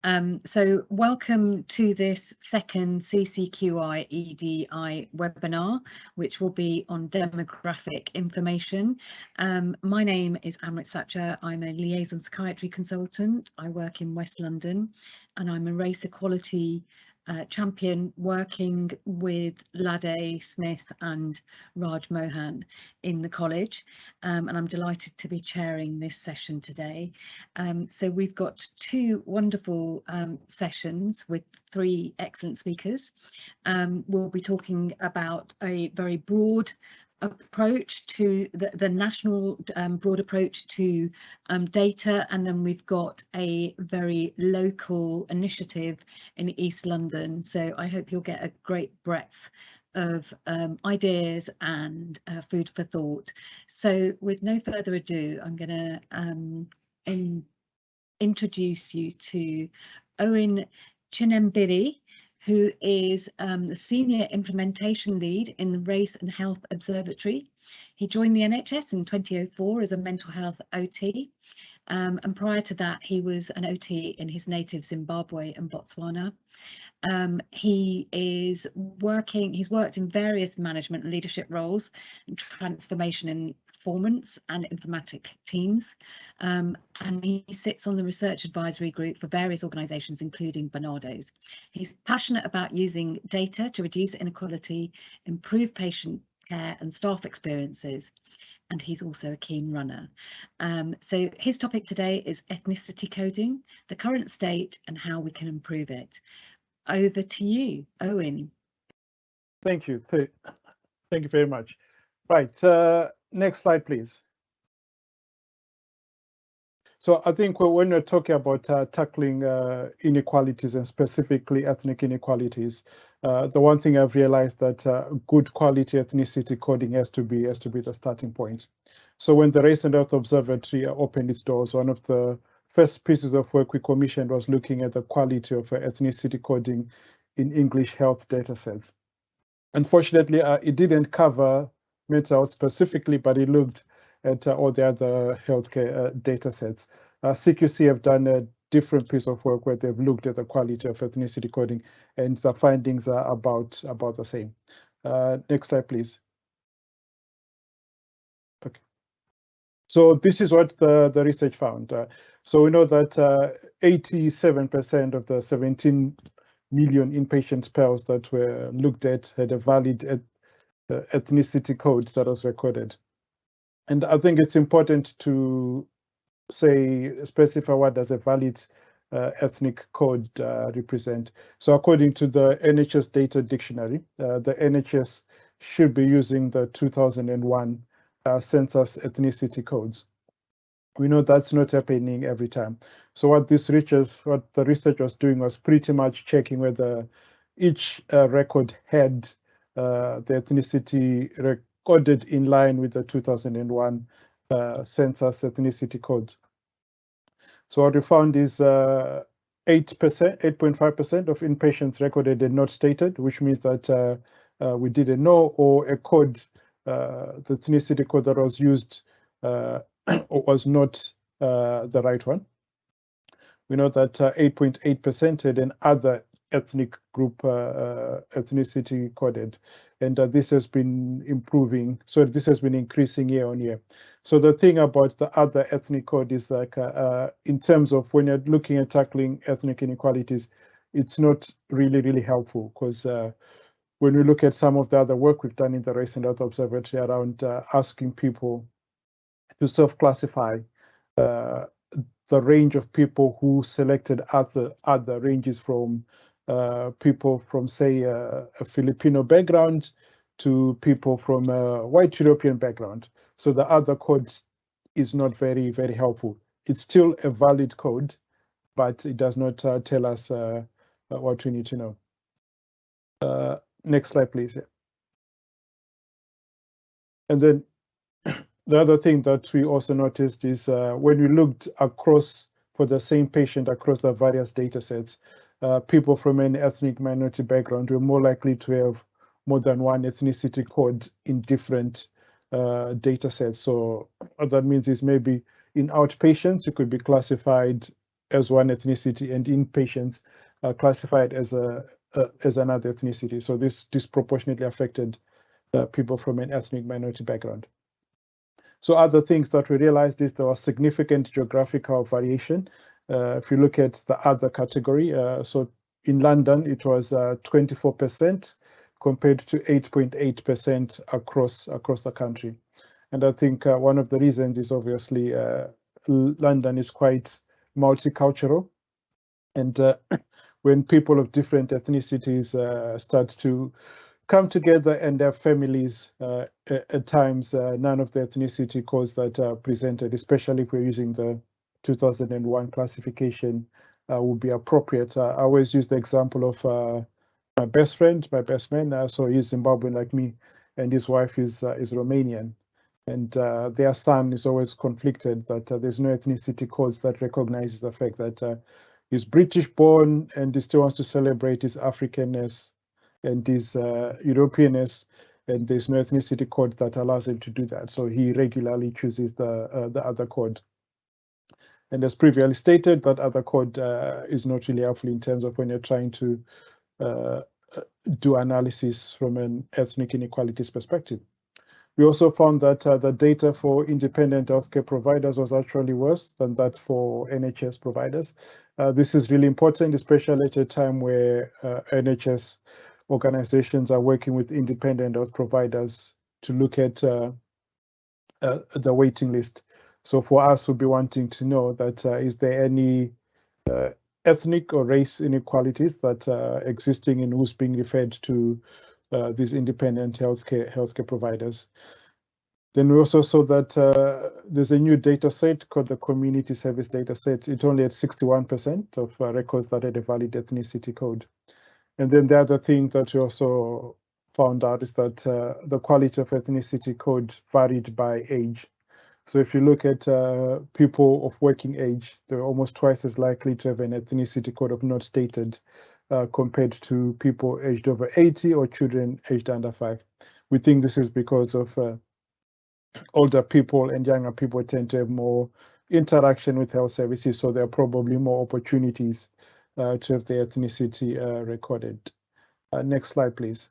So welcome to this second CCQI EDI webinar, which will be on demographic information. My name is Amrit Satcher. I'm a liaison psychiatry consultant. I work in West London, and I'm a race equality champion working with Lade Smith and Raj Mohan in the college, and I'm delighted to be chairing this session today. So we've got two wonderful sessions with three excellent speakers. We'll be talking about a very broad approach to the national broad approach to data, and then we've got a very local initiative in East London. So I hope you'll get a great breadth of ideas and food for thought. So with no further ado, I'm going to introduce you to Owen Chinembiri, who is the Senior Implementation Lead in the Race and Health Observatory. He joined the NHS in 2004 as a mental health OT, and prior to that he was an OT in his native Zimbabwe and Botswana. He's worked in various management and leadership roles in transformation and performance and informatic teams, and he sits on the research advisory group for various organisations, including Barnardo's. He's passionate about using data to reduce inequality, improve patient care and staff experiences, and he's also a keen runner. So his topic today is ethnicity coding, the current state and how we can improve it. Over to you, Owen. Thank you. Thank you very much. Right, next slide, please. So I think when we're talking about tackling inequalities and specifically ethnic inequalities, the one thing I've realized that good quality ethnicity coding has to be the starting point. So when the Race and Health Observatory opened its doors, one of the first pieces of work we commissioned was looking at the quality of ethnicity coding in English health data sets. Unfortunately, it didn't cover mental health specifically, but it looked at all the other healthcare data sets. CQC have done a different piece of work where they've looked at the quality of ethnicity coding, and the findings are about the same. Next slide, please. Okay. So this is what the research found. So we know that 87% of the 17 million inpatient spells that were looked at had a valid ethnicity code that was recorded. And I think it's important to specify what does a valid ethnic code represent. So according to the NHS Data Dictionary, the NHS should be using the 2001 census ethnicity codes. We know that's not happening every time. So what the research was doing was pretty much checking whether each record had the ethnicity recorded in line with the 2001 census ethnicity code. So what we found is 8.5% of inpatients recorded and not stated, which means that we didn't know, or a code, the ethnicity code that was used was not the right one. We know that 8.8% had an other ethnic group ethnicity coded, and this has been improving. So this has been increasing year on year. So the thing about the other ethnic code is like in terms of when you're looking at tackling ethnic inequalities, it's not really helpful, because when we look at some of the other work we've done in the Race and Health Observatory around asking people to self-classify, the range of people who selected other ranges from people from, say, a Filipino background to people from a white European background. So the other code is not very helpful. It's still a valid code, but it does not tell us what we need to know. Next slide, please. And then the other thing that we also noticed is when we looked across for the same patient across the various data sets, people from an ethnic minority background were more likely to have more than one ethnicity code in different data sets. So what that means is maybe in outpatients, you could be classified as one ethnicity, and inpatients are classified as another ethnicity. So this disproportionately affected people from an ethnic minority background. So other things that we realized is there was significant geographical variation. If you look at the other category, so in London, it was 24% compared to 8.8% across the country. And I think one of the reasons is obviously London is quite multicultural. And when people of different ethnicities start to come together and have families, at times none of the ethnicity codes that are presented, especially if we're using the 2001 classification, would be appropriate. I always use the example of my best man, so he's Zimbabwean like me, and his wife is Romanian. And their son is always conflicted that there's no ethnicity codes that recognizes the fact that he's British born and he still wants to celebrate his Africanness and his Europeanness, and there's no ethnicity code that allows him to do that. So he regularly chooses the other code. And as previously stated, that other code is not really helpful in terms of when you're trying to do analysis from an ethnic inequalities perspective. We also found that the data for independent healthcare providers was actually worse than that for NHS providers. This is really important, especially at a time where NHS organizations are working with independent health providers to look at the waiting list. So for us, we'll be wanting to know that is there any ethnic or race inequalities that are existing in who's being referred to these independent healthcare providers. Then we also saw that there's a new data set called the community service data set. It only had 61% of records that had a valid ethnicity code. And then the other thing that we also found out is that the quality of ethnicity code varied by age. So if you look at people of working age, they're almost twice as likely to have an ethnicity code of not stated compared to people aged over 80 or children aged under 5. We think this is because of older people and younger people tend to have more interaction with health services, so there are probably more opportunities to have the ethnicity recorded. Next slide, please.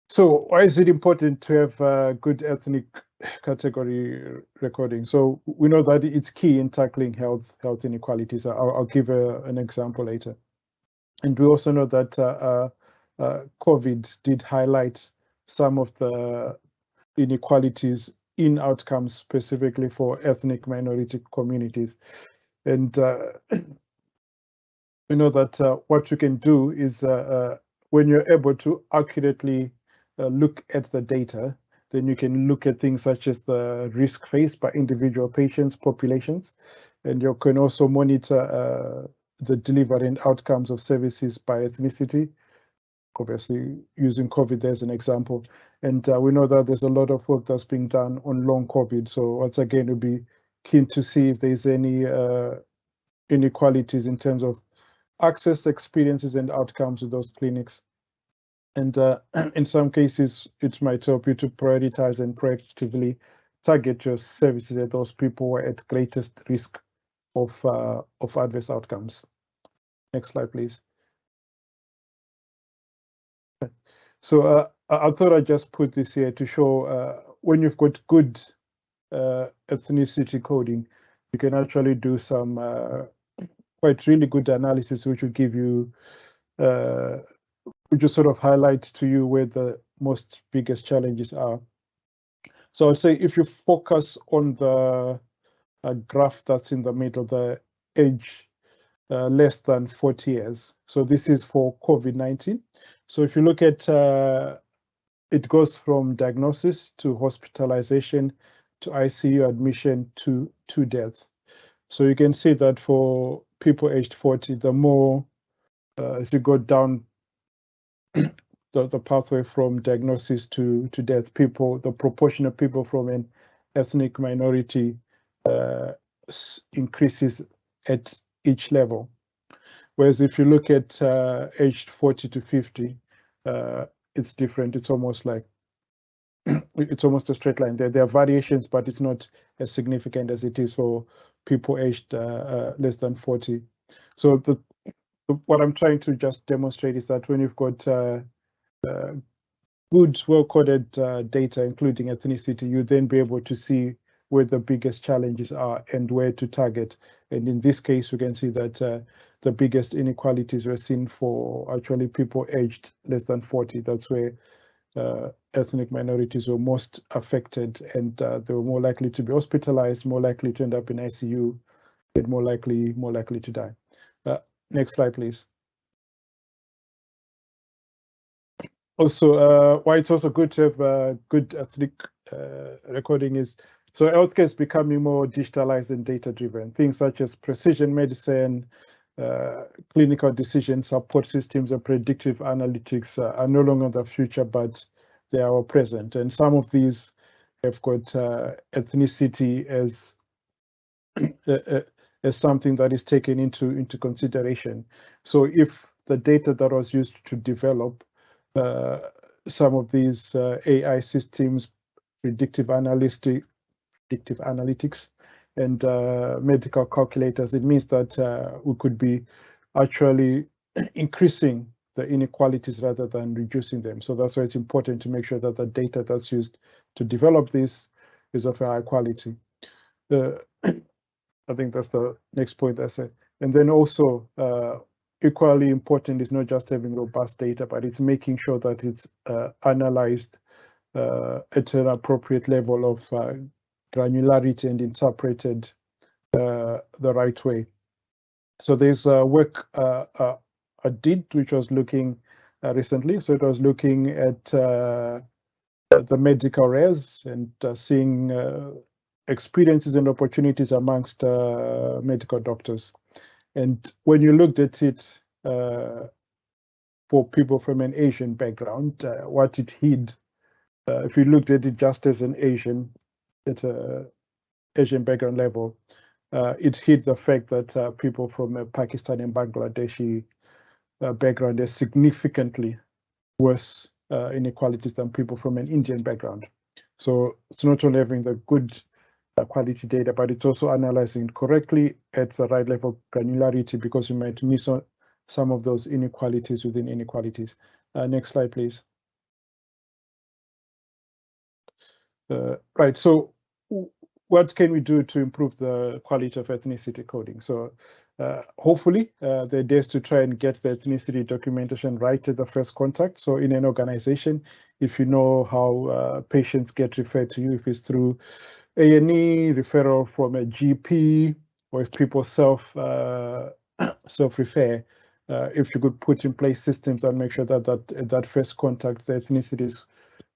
So why is it important to have good ethnic category recording? So we know that it's key in tackling health inequalities. I'll give an example later. And we also know that COVID did highlight some of the inequalities in outcomes specifically for ethnic minority communities. And we know that what you can do is when you're able to accurately look at the data, then you can look at things such as the risk faced by individual patients, populations, and you can also monitor the delivery and outcomes of services by ethnicity, obviously using COVID as an example. And we know that there's a lot of work that's being done on long COVID. So once again, we'll be keen to see if there's any inequalities in terms of access, experiences, and outcomes with those clinics. And in some cases, it might help you to prioritize and proactively target your services at those people who are at greatest risk of adverse outcomes. Next slide, please. So I thought I'd just put this here to show when you've got good ethnicity coding, you can actually do some quite really good analysis, which will give you, which will sort of highlight to you where the most biggest challenges are. So I'd say if you focus on the graph that's in the middle, the age less than 40 years. So this is for COVID-19. So if you look at, it goes from diagnosis to hospitalization to ICU admission to death. So you can see that for people aged 40, the more as you go down the pathway from diagnosis to death, the proportion of people from an ethnic minority increases at each level. Whereas if you look at aged 40 to 50, it's different. It's almost like it's almost a straight line. There are variations, but it's not as significant as it is for people aged less than 40. So what I'm trying to just demonstrate is that when you've got good, well-coded data, including ethnicity, you then be able to see where the biggest challenges are and where to target. And in this case, we can see that the biggest inequalities were seen for actually people aged less than 40. That's where ethnic minorities were most affected, and they were more likely to be hospitalized, more likely to end up in ICU, and more likely to die. Next slide, please. Also, why it's also good to have good ethnic recording is, so healthcare is becoming more digitalized and data-driven. Things such as precision medicine, clinical decision support systems, and predictive analytics are no longer the future, but they are our present. And some of these have got ethnicity as something that is taken into consideration. So if the data that was used to develop some of these AI systems, predictive analytics, and medical calculators, it means that we could be actually increasing the inequalities rather than reducing them. So that's why it's important to make sure that the data that's used to develop this is of a high quality. I think that's the next point I said. And then also equally important is not just having robust data, but it's making sure that it's analyzed at an appropriate level of granularity and interpreted the right way. So there's work I did, which was looking recently. So it was looking at the medical res and seeing experiences and opportunities amongst medical doctors. And when you looked at it for people from an Asian background, what it hid, if you looked at it just as an Asian, at an Asian background level, it hid the fact that people from a Pakistani and Bangladeshi background are significantly worse inequalities than people from an Indian background. So it's not only having the good quality data, but it's also analyzing it correctly at the right level of granularity, because you might miss on some of those inequalities within inequalities. Next slide, please. Right, so what can we do to improve the quality of ethnicity coding? So hopefully the idea is to try and get the ethnicity documentation right at the first contact. So in an organization, if you know how patients get referred to you, if it's through A&E, referral from a GP, or if people self-refer, if you could put in place systems and make sure that that first contact, the ethnicity is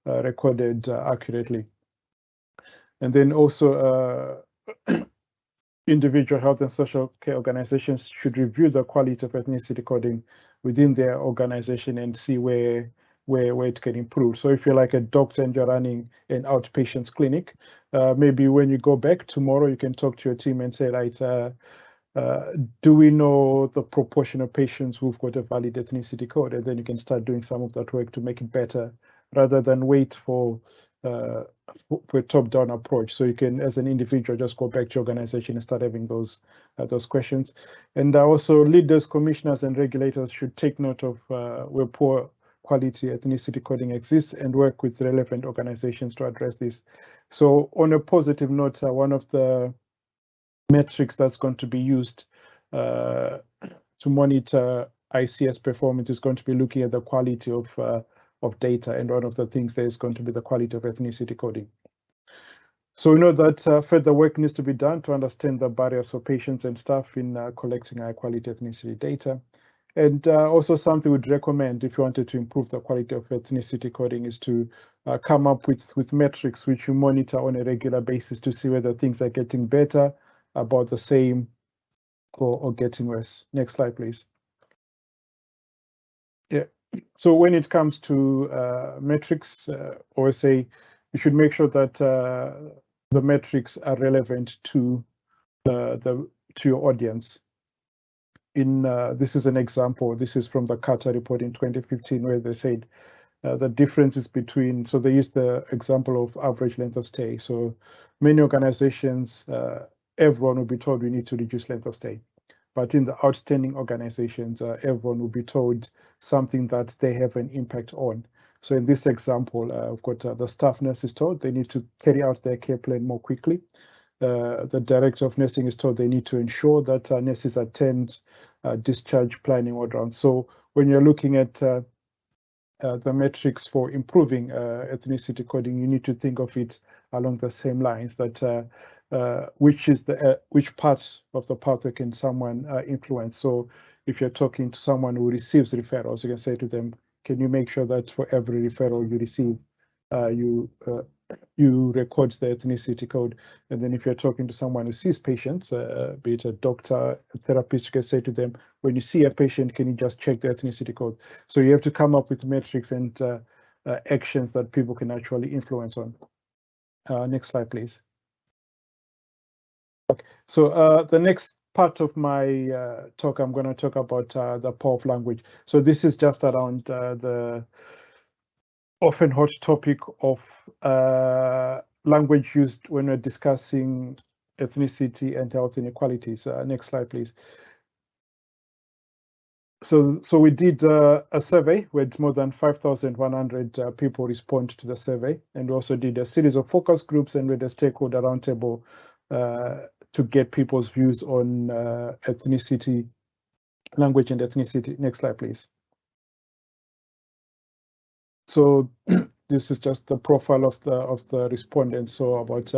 recorded accurately. And then also individual health and social care organizations should review the quality of ethnicity coding within their organization and see where it can improve. So if you're like a doctor and you're running an outpatients clinic, maybe when you go back tomorrow, you can talk to your team and say, right, do we know the proportion of patients who've got a valid ethnicity code? And then you can start doing some of that work to make it better, rather than wait for a top-down approach. So you can, as an individual, just go back to your organization and start having those questions. And also leaders, commissioners, and regulators should take note of where poor quality ethnicity coding exists and work with relevant organizations to address this. So on a positive note, one of the metrics that's going to be used to monitor ICS performance is going to be looking at the quality of data, and one of the things there is going to be the quality of ethnicity coding. So we know that further work needs to be done to understand the barriers for patients and staff in collecting high quality ethnicity data. And also something we'd recommend if you wanted to improve the quality of ethnicity coding is to come up with metrics which you monitor on a regular basis to see whether things are getting better, about the same, or getting worse. Next slide, please. Yeah. So when it comes to metrics, always say you should make sure that the metrics are relevant to your audience. In this is an example. This is from the Carter report in 2015, where they said the differences between, so they use the example of average length of stay. So many organizations, everyone will be told we need to reduce length of stay. But in the outstanding organizations, everyone will be told something that they have an impact on. So in this example, I've got the staff nurse is told they need to carry out their care plan more quickly. The director of nursing is told they need to ensure that nurses attend discharge planning or rounds. So when you're looking at the metrics for improving ethnicity coding, you need to think of it along the same lines, that which parts of the pathway can someone influence. So if you're talking to someone who receives referrals, you can say to them, can you make sure that for every referral you receive, you record the ethnicity code? And then if you're talking to someone who sees patients, be it a doctor, a therapist, you can say to them, when you see a patient, can you just check the ethnicity code? So you have to come up with metrics and actions that people can actually influence on. Next slide, please. Okay, so the next part of my talk, I'm going to talk about the power of language. So this is just around the often hot topic of language used when we're discussing ethnicity and health inequalities. Next slide, please. So we did a survey with more than 5,100 people respond to the survey, and we also did a series of focus groups and with a stakeholder roundtable to get people's views on ethnicity, language and ethnicity. Next slide, please. So this is just the profile of the respondents. So about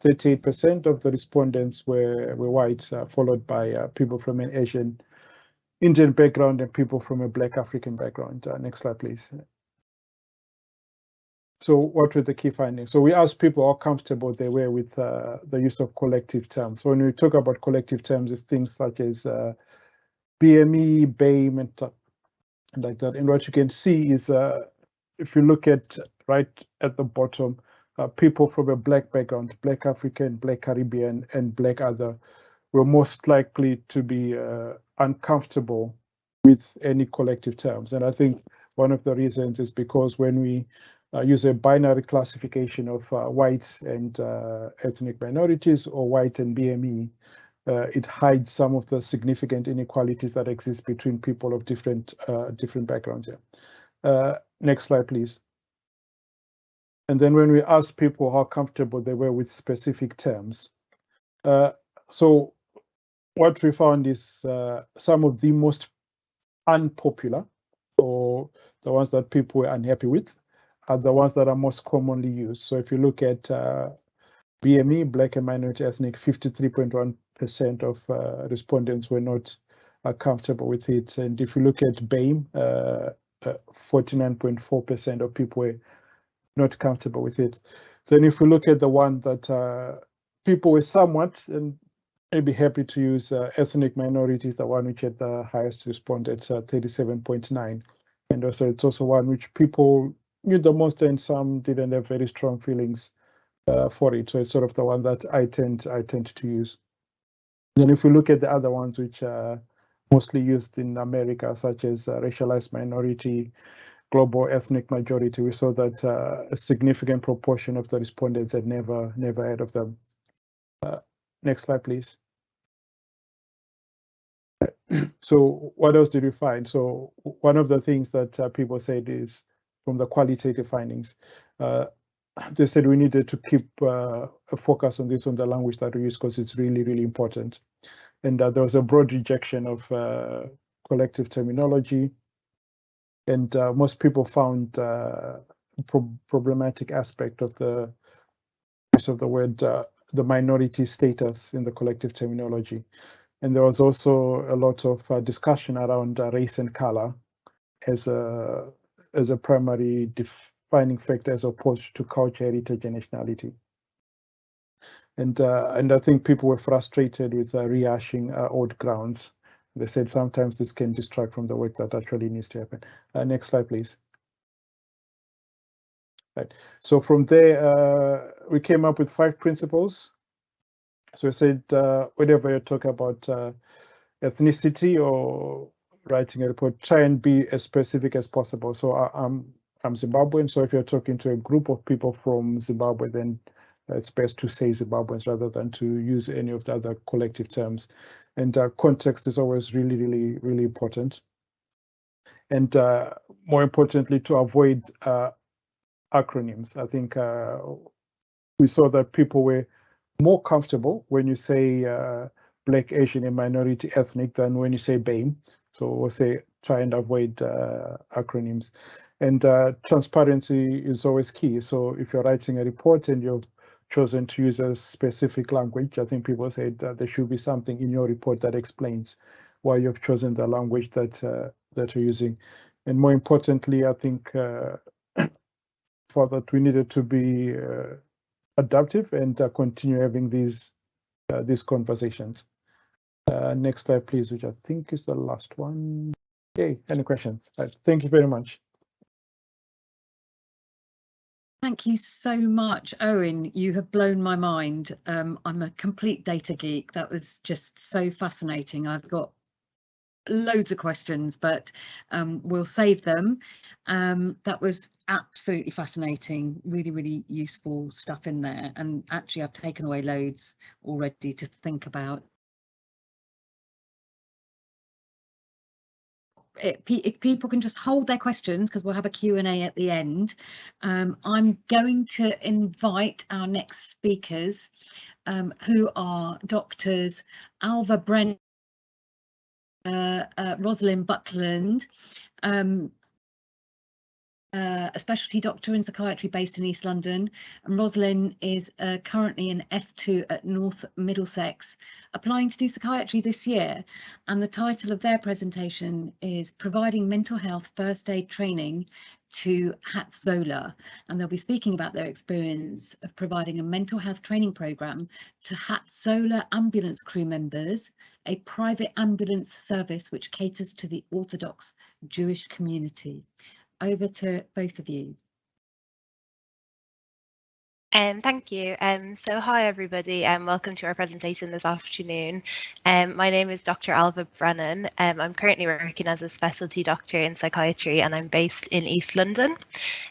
38% of the respondents were white, followed by people from an Indian background and people from a Black African background. Next slide, please. So what were the key findings? So we asked people how comfortable they were with the use of collective terms. So when we talk about collective terms, it's things such as BME, BAME, and like that. And what you can see is if you look at right at the bottom, people from a Black background, Black African, Black Caribbean, and Black other, were most likely to be uncomfortable with any collective terms. And I think one of the reasons is because when we use a binary classification of whites and ethnic minorities, or white and BME, it hides some of the significant inequalities that exist between people of different backgrounds here. Next slide, please. And then when we asked people how comfortable they were with specific terms, so what we found is some of the most unpopular, or the ones that people were unhappy with, are the ones that are most commonly used. So if you look at BME, Black and Minority Ethnic, 53.1% of respondents were not comfortable with it. And if you look at BAME, 49.4% of people were not comfortable with it. Then if we look at the one that people were somewhat, and maybe happy to use, ethnic minorities, the one which had the highest response at 37.9. And also it's also one which people knew the most, and some didn't have very strong feelings for it. So it's sort of the one that I tend to use. Then if we look at the other ones which are mostly used in America, such as racialized minority, global ethnic majority, we saw that a significant proportion of the respondents had never heard of them. Next slide, please. So what else did we find? So one of the things that people said is, from the qualitative findings, they said we needed to keep a focus on this, on the language that we use, because it's really, really important. And there was a broad rejection of collective terminology. And most people found problematic aspect of the use of the word, the minority status in the collective terminology. And there was also a lot of discussion around race and color as a primary defining factor, as opposed to culture, heritage, and nationality. And I think people were frustrated with rehashing old grounds. They said sometimes this can distract from the work that actually needs to happen. Next slide, please. Right. So from there, we came up with 5 principles. So I said, whenever you talk about ethnicity or writing a report, try and be as specific as possible. So I'm Zimbabwean, so if you're talking to a group of people from Zimbabwe, then it's best to say Zimbabweans rather than to use any of the other collective terms. And context is always really, really, really important. And more importantly, to avoid acronyms. I think we saw that people were more comfortable when you say Black, Asian, and minority ethnic than when you say BAME. So we'll say try and avoid acronyms. And transparency is always key. So if you're writing a report and you've chosen to use a specific language, I think people say that there should be something in your report that explains why you've chosen the language that that you're using. And more importantly, I think for that we needed to be adaptive and continue having these conversations. Next slide, please, which I think is the last one. Okay, any questions? Right. Thank you very much. Thank you so much, Owen. You have blown my mind. I'm a complete data geek. That was just so fascinating. I've got loads of questions, but we'll save them. That was absolutely fascinating, really, really useful stuff in there. And actually, I've taken away loads already to think about. If people can just hold their questions, because we'll have a Q&A at the end. I'm going to invite our next speakers, who are doctors Alva Brennan, Rosalind Buckland, a specialty doctor in psychiatry based in East London, and Rosalind is currently an F2 at North Middlesex, applying to do psychiatry this year, and the title of their presentation is Providing Mental Health First Aid Training to Hatzola, and they'll be speaking about their experience of providing a mental health training programme to Hatzola ambulance crew members, a private ambulance service which caters to the Orthodox Jewish community. Over to both of you. Thank you. So hi everybody, and welcome to our presentation this afternoon. My name is Dr. Alva Brennan. I'm currently working as a specialty doctor in psychiatry, and I'm based in East London.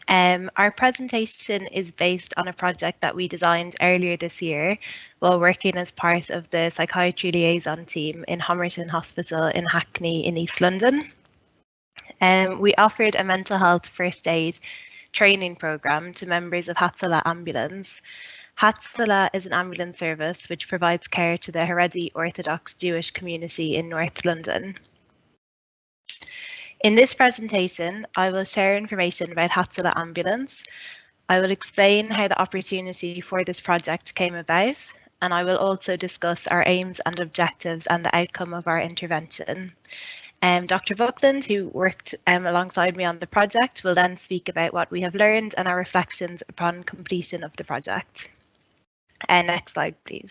Our presentation is based on a project that we designed earlier this year while working as part of the psychiatry liaison team in Homerton Hospital in Hackney in East London. We offered a mental health first aid training programme to members of Hatzola Ambulance. Hatzola is an ambulance service which provides care to the Haredi Orthodox Jewish community in North London. In this presentation, I will share information about Hatzola Ambulance. I will explain how the opportunity for this project came about, and I will also discuss our aims and objectives and the outcome of our intervention. Dr. Buckland, who worked alongside me on the project, will then speak about what we have learned and our reflections upon completion of the project. Next slide, please.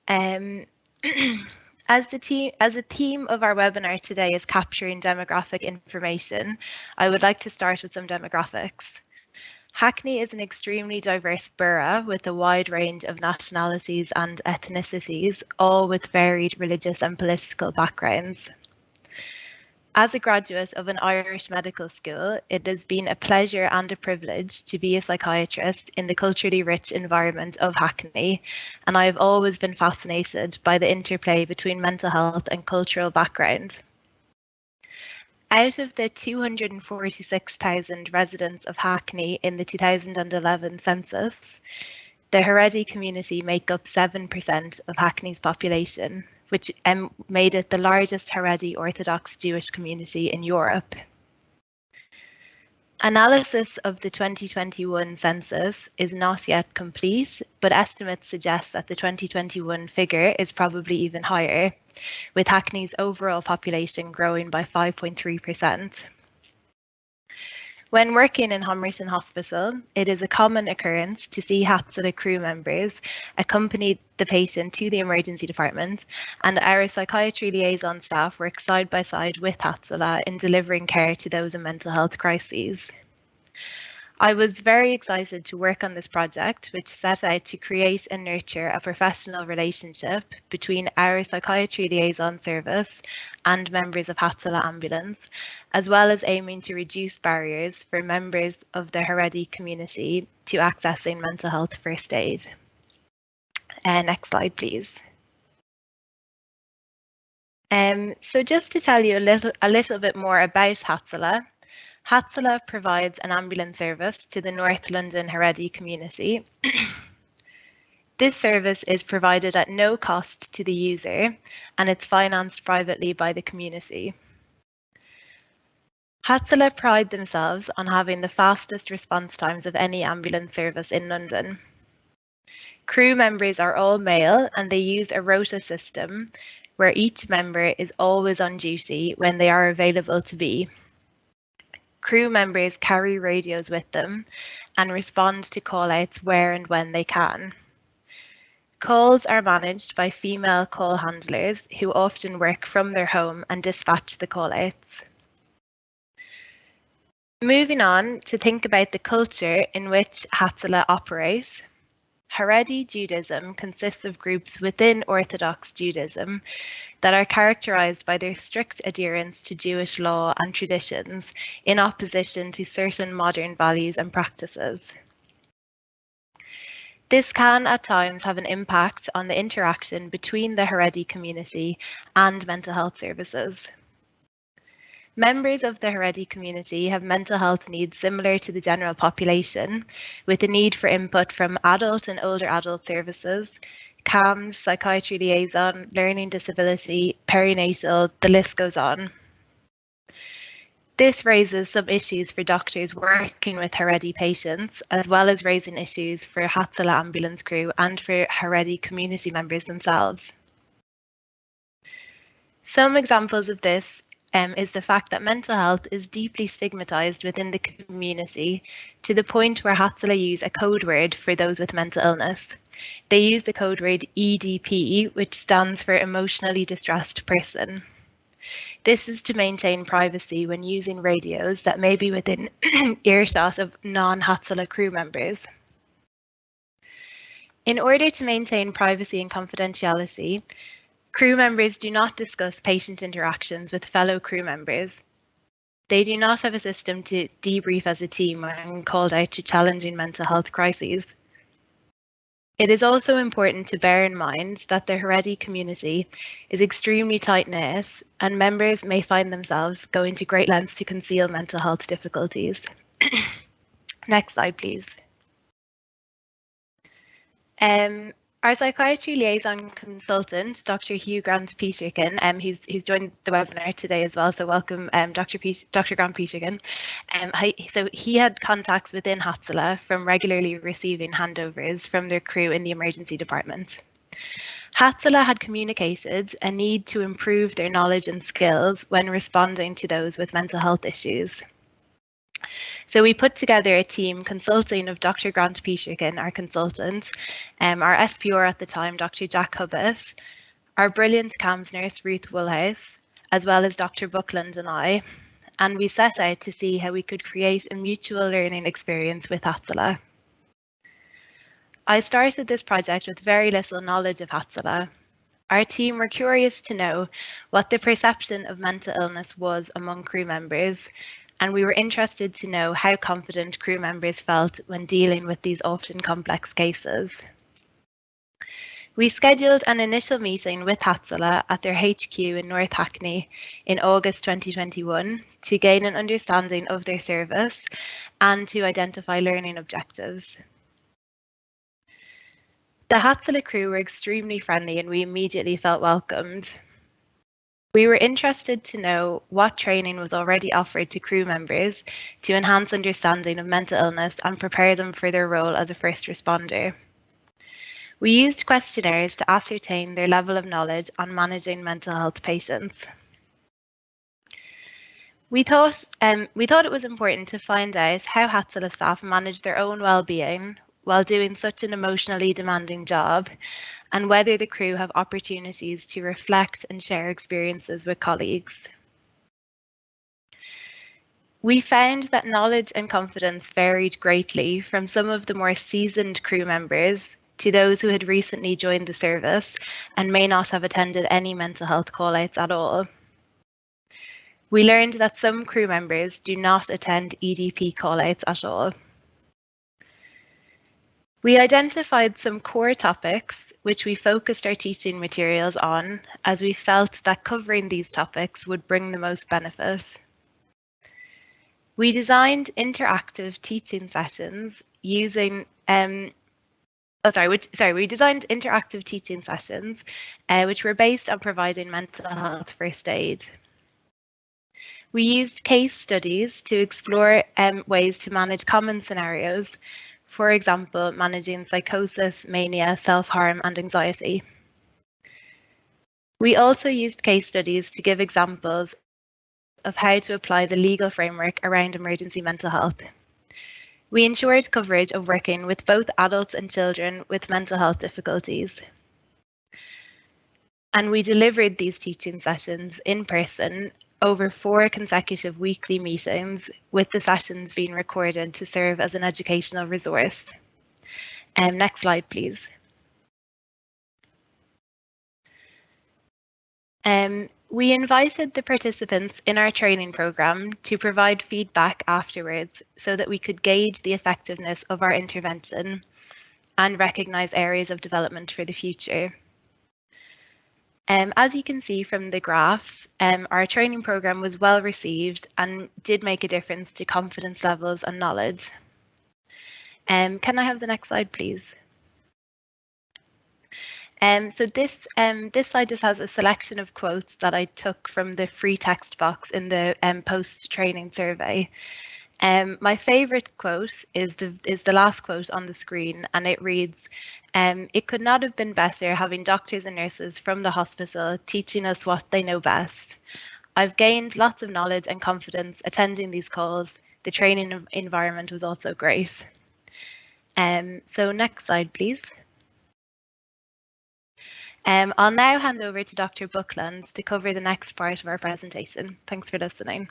As a theme of our webinar today is capturing demographic information, I would like to start with some demographics. Hackney is an extremely diverse borough with a wide range of nationalities and ethnicities, all with varied religious and political backgrounds. As a graduate of an Irish medical school, it has been a pleasure and a privilege to be a psychiatrist in the culturally rich environment of Hackney, and I have always been fascinated by the interplay between mental health and cultural background. Out of the 246,000 residents of Hackney in the 2011 census, the Haredi community make up 7% of Hackney's population, which made it the largest Haredi Orthodox Jewish community in Europe. Analysis of the 2021 census is not yet complete, but estimates suggest that the 2021 figure is probably even higher, with Hackney's overall population growing by 5.3%. When working in Homerton Hospital, it is a common occurrence to see Hatzola crew members accompany the patient to the emergency department, and our psychiatry liaison staff work side by side with Hatzola in delivering care to those in mental health crises. I was very excited to work on this project, which set out to create and nurture a professional relationship between our psychiatry liaison service and members of Hatzala Ambulance, as well as aiming to reduce barriers for members of the Haredi community to accessing mental health first aid. Next slide, please. So just to tell you a little bit more about Hatzala. Hatzala provides an ambulance service to the North London Haredi community. This service is provided at no cost to the user, and it's financed privately by the community. Hatzala pride themselves on having the fastest response times of any ambulance service in London. Crew members are all male, and they use a rota system where each member is always on duty when they are available to be. Crew members carry radios with them and respond to call-outs where and when they can. Calls are managed by female call handlers who often work from their home and dispatch the call-outs. Moving on to think about the culture in which Hatzala operate. Haredi Judaism consists of groups within Orthodox Judaism that are characterized by their strict adherence to Jewish law and traditions in opposition to certain modern values and practices. This can at times have an impact on the interaction between the Haredi community and mental health services. Members of the Haredi community have mental health needs similar to the general population, with a need for input from adult and older adult services, CAMS, psychiatry liaison, learning disability, perinatal, the list goes on. This raises some issues for doctors working with Haredi patients, as well as raising issues for Hatzala ambulance crew and for Haredi community members themselves. Some examples of this is the fact that mental health is deeply stigmatized within the community to the point where Hatzala use a code word for those with mental illness. They use the code word EDP, which stands for emotionally distressed person. This is to maintain privacy when using radios that may be within earshot of non-Hatzala crew members. In order to maintain privacy and confidentiality, crew members do not discuss patient interactions with fellow crew members. They do not have a system to debrief as a team when called out to challenging mental health crises. It is also important to bear in mind that the Haredi community is extremely tight-knit, and members may find themselves going to great lengths to conceal mental health difficulties. Next slide, please. Our psychiatry liaison consultant, Dr. Hugh Grant-Peterkin, who's joined the webinar today as well, so welcome, Dr. Grant-Peterkin. So he had contacts within Hatzala from regularly receiving handovers from their crew in the emergency department. Hatzala had communicated a need to improve their knowledge and skills when responding to those with mental health issues. So we put together a team consulting of Dr. Grant-Peterkin, our consultant, our SPR at the time, Dr. Jack Hubbett, our brilliant CAMS nurse, Ruth Woolhouse, as well as Dr. Buckland and I, and we set out to see how we could create a mutual learning experience with Hatzala. I started this project with very little knowledge of Hatzala. Our team were curious to know what the perception of mental illness was among crew members, and we were interested to know how confident crew members felt when dealing with these often complex cases. We scheduled an initial meeting with Hatzala at their HQ in North Hackney in August 2021 to gain an understanding of their service and to identify learning objectives. The Hatzala crew were extremely friendly and we immediately felt welcomed. We were interested to know what training was already offered to crew members to enhance understanding of mental illness and prepare them for their role as a first responder. We used questionnaires to ascertain their level of knowledge on managing mental health patients. We thought it was important to find out how Hatzala staff manage their own well-being while doing such an emotionally demanding job, and whether the crew have opportunities to reflect and share experiences with colleagues. We found that knowledge and confidence varied greatly from some of the more seasoned crew members to those who had recently joined the service and may not have attended any mental health call-outs at all. We learned that some crew members do not attend EDP call-outs at all. We identified some core topics which we focused our teaching materials on, as we felt that covering these topics would bring the most benefit. We designed interactive teaching sessions using we designed interactive teaching sessions which were based on providing mental health first aid. We used case studies to explore ways to manage common scenarios, for example, managing psychosis, mania, self-harm, and anxiety. We also used case studies to give examples of how to apply the legal framework around emergency mental health. We ensured coverage of working with both adults and children with mental health difficulties. And we delivered these teaching sessions in person over 4 consecutive weekly meetings, with the sessions being recorded to serve as an educational resource. Next slide, please. We invited the participants in our training programme to provide feedback afterwards so that we could gauge the effectiveness of our intervention and recognise areas of development for the future. As you can see from the graphs, our training programme was well received and did make a difference to confidence levels and knowledge. Can I have the next slide, please? So this slide just has a selection of quotes that I took from the free text box in the post-training survey. My favourite quote is the last quote on the screen, and it reads, "It could not have been better having doctors and nurses from the hospital teaching us what they know best. I've gained lots of knowledge and confidence attending these calls. The training environment was also great." So next slide, please. I'll now hand over to Dr. Buckland to cover the next part of our presentation. Thanks for listening.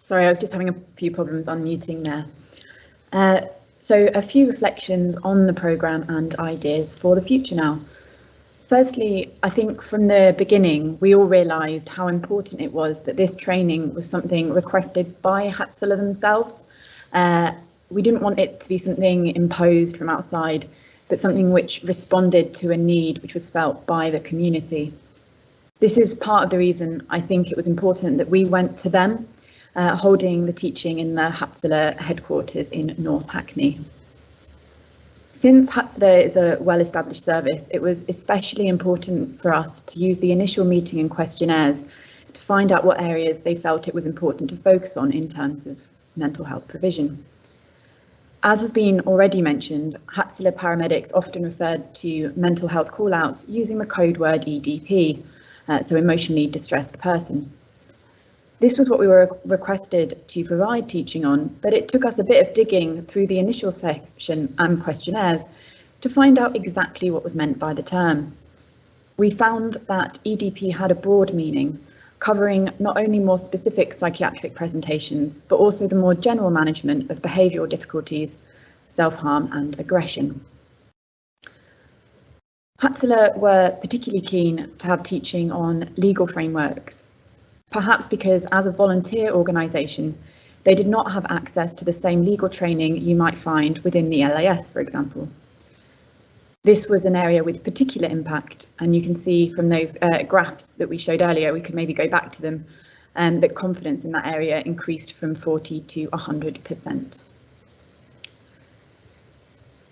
Sorry, I was just having a few problems unmuting there. So a few reflections on the programme and ideas for the future now. Firstly, I think from the beginning, we all realised how important it was that this training was something requested by Hatzela themselves. We didn't want it to be something imposed from outside, but something which responded to a need which was felt by the community. This is part of the reason I think it was important that we went to them, holding the teaching in the Hatzela headquarters in North Hackney. Since Hatzela is a well-established service, it was especially important for us to use the initial meeting and questionnaires to find out what areas they felt it was important to focus on in terms of mental health provision. As has been already mentioned, Hatzela paramedics often referred to mental health call-outs using the code word EDP, so emotionally distressed person. This was what we were requested to provide teaching on, but it took us a bit of digging through the initial section and questionnaires to find out exactly what was meant by the term. We found that EDP had a broad meaning, covering not only more specific psychiatric presentations, but also the more general management of behavioural difficulties, self-harm and aggression. Hatzela were particularly keen to have teaching on legal frameworks, perhaps because as a volunteer organisation, they did not have access to the same legal training you might find within the LAS, for example. This was an area with particular impact, and you can see from those graphs that we showed earlier, we could maybe go back to them, that confidence in that area increased from 40 to 100%.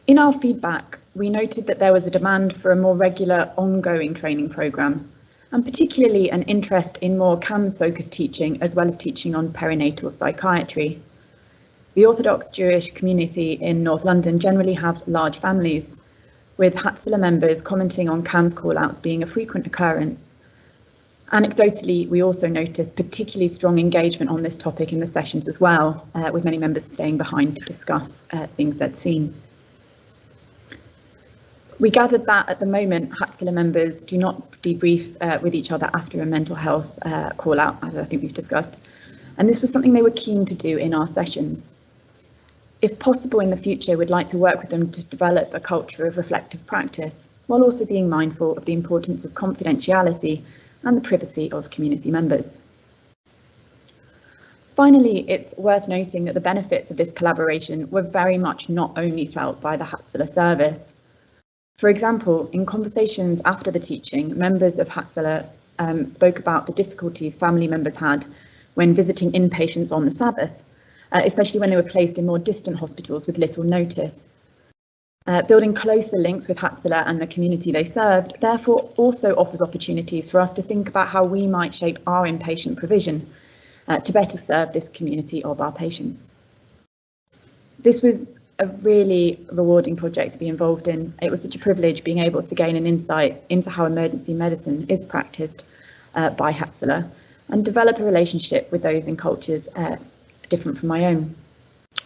In our feedback, we noted that there was a demand for a more regular ongoing training programme, and particularly an interest in more CAMS-focused teaching, as well as teaching on perinatal psychiatry. The Orthodox Jewish community in North London generally have large families, with Hatzela members commenting on CAMS call-outs being a frequent occurrence. Anecdotally, we also noticed particularly strong engagement on this topic in the sessions as well, with many members staying behind to discuss things they'd seen. We gathered that at the moment, Hatzela members do not debrief with each other after a mental health call out, as I think we've discussed. And this was something they were keen to do in our sessions. If possible in the future, we'd like to work with them to develop a culture of reflective practice, while also being mindful of the importance of confidentiality and the privacy of community members. Finally, it's worth noting that the benefits of this collaboration were very much not only felt by the Hatzela service. For example, in conversations after the teaching, members of Hatzela spoke about the difficulties family members had when visiting inpatients on the Sabbath, especially when they were placed in more distant hospitals with little notice. Building closer links with Hatzela and the community they served, therefore, also offers opportunities for us to think about how we might shape our inpatient provision to better serve this community of our patients. This was a really rewarding project to be involved in. It was such a privilege being able to gain an insight into how emergency medicine is practiced by Hatzela and develop a relationship with those in cultures different from my own.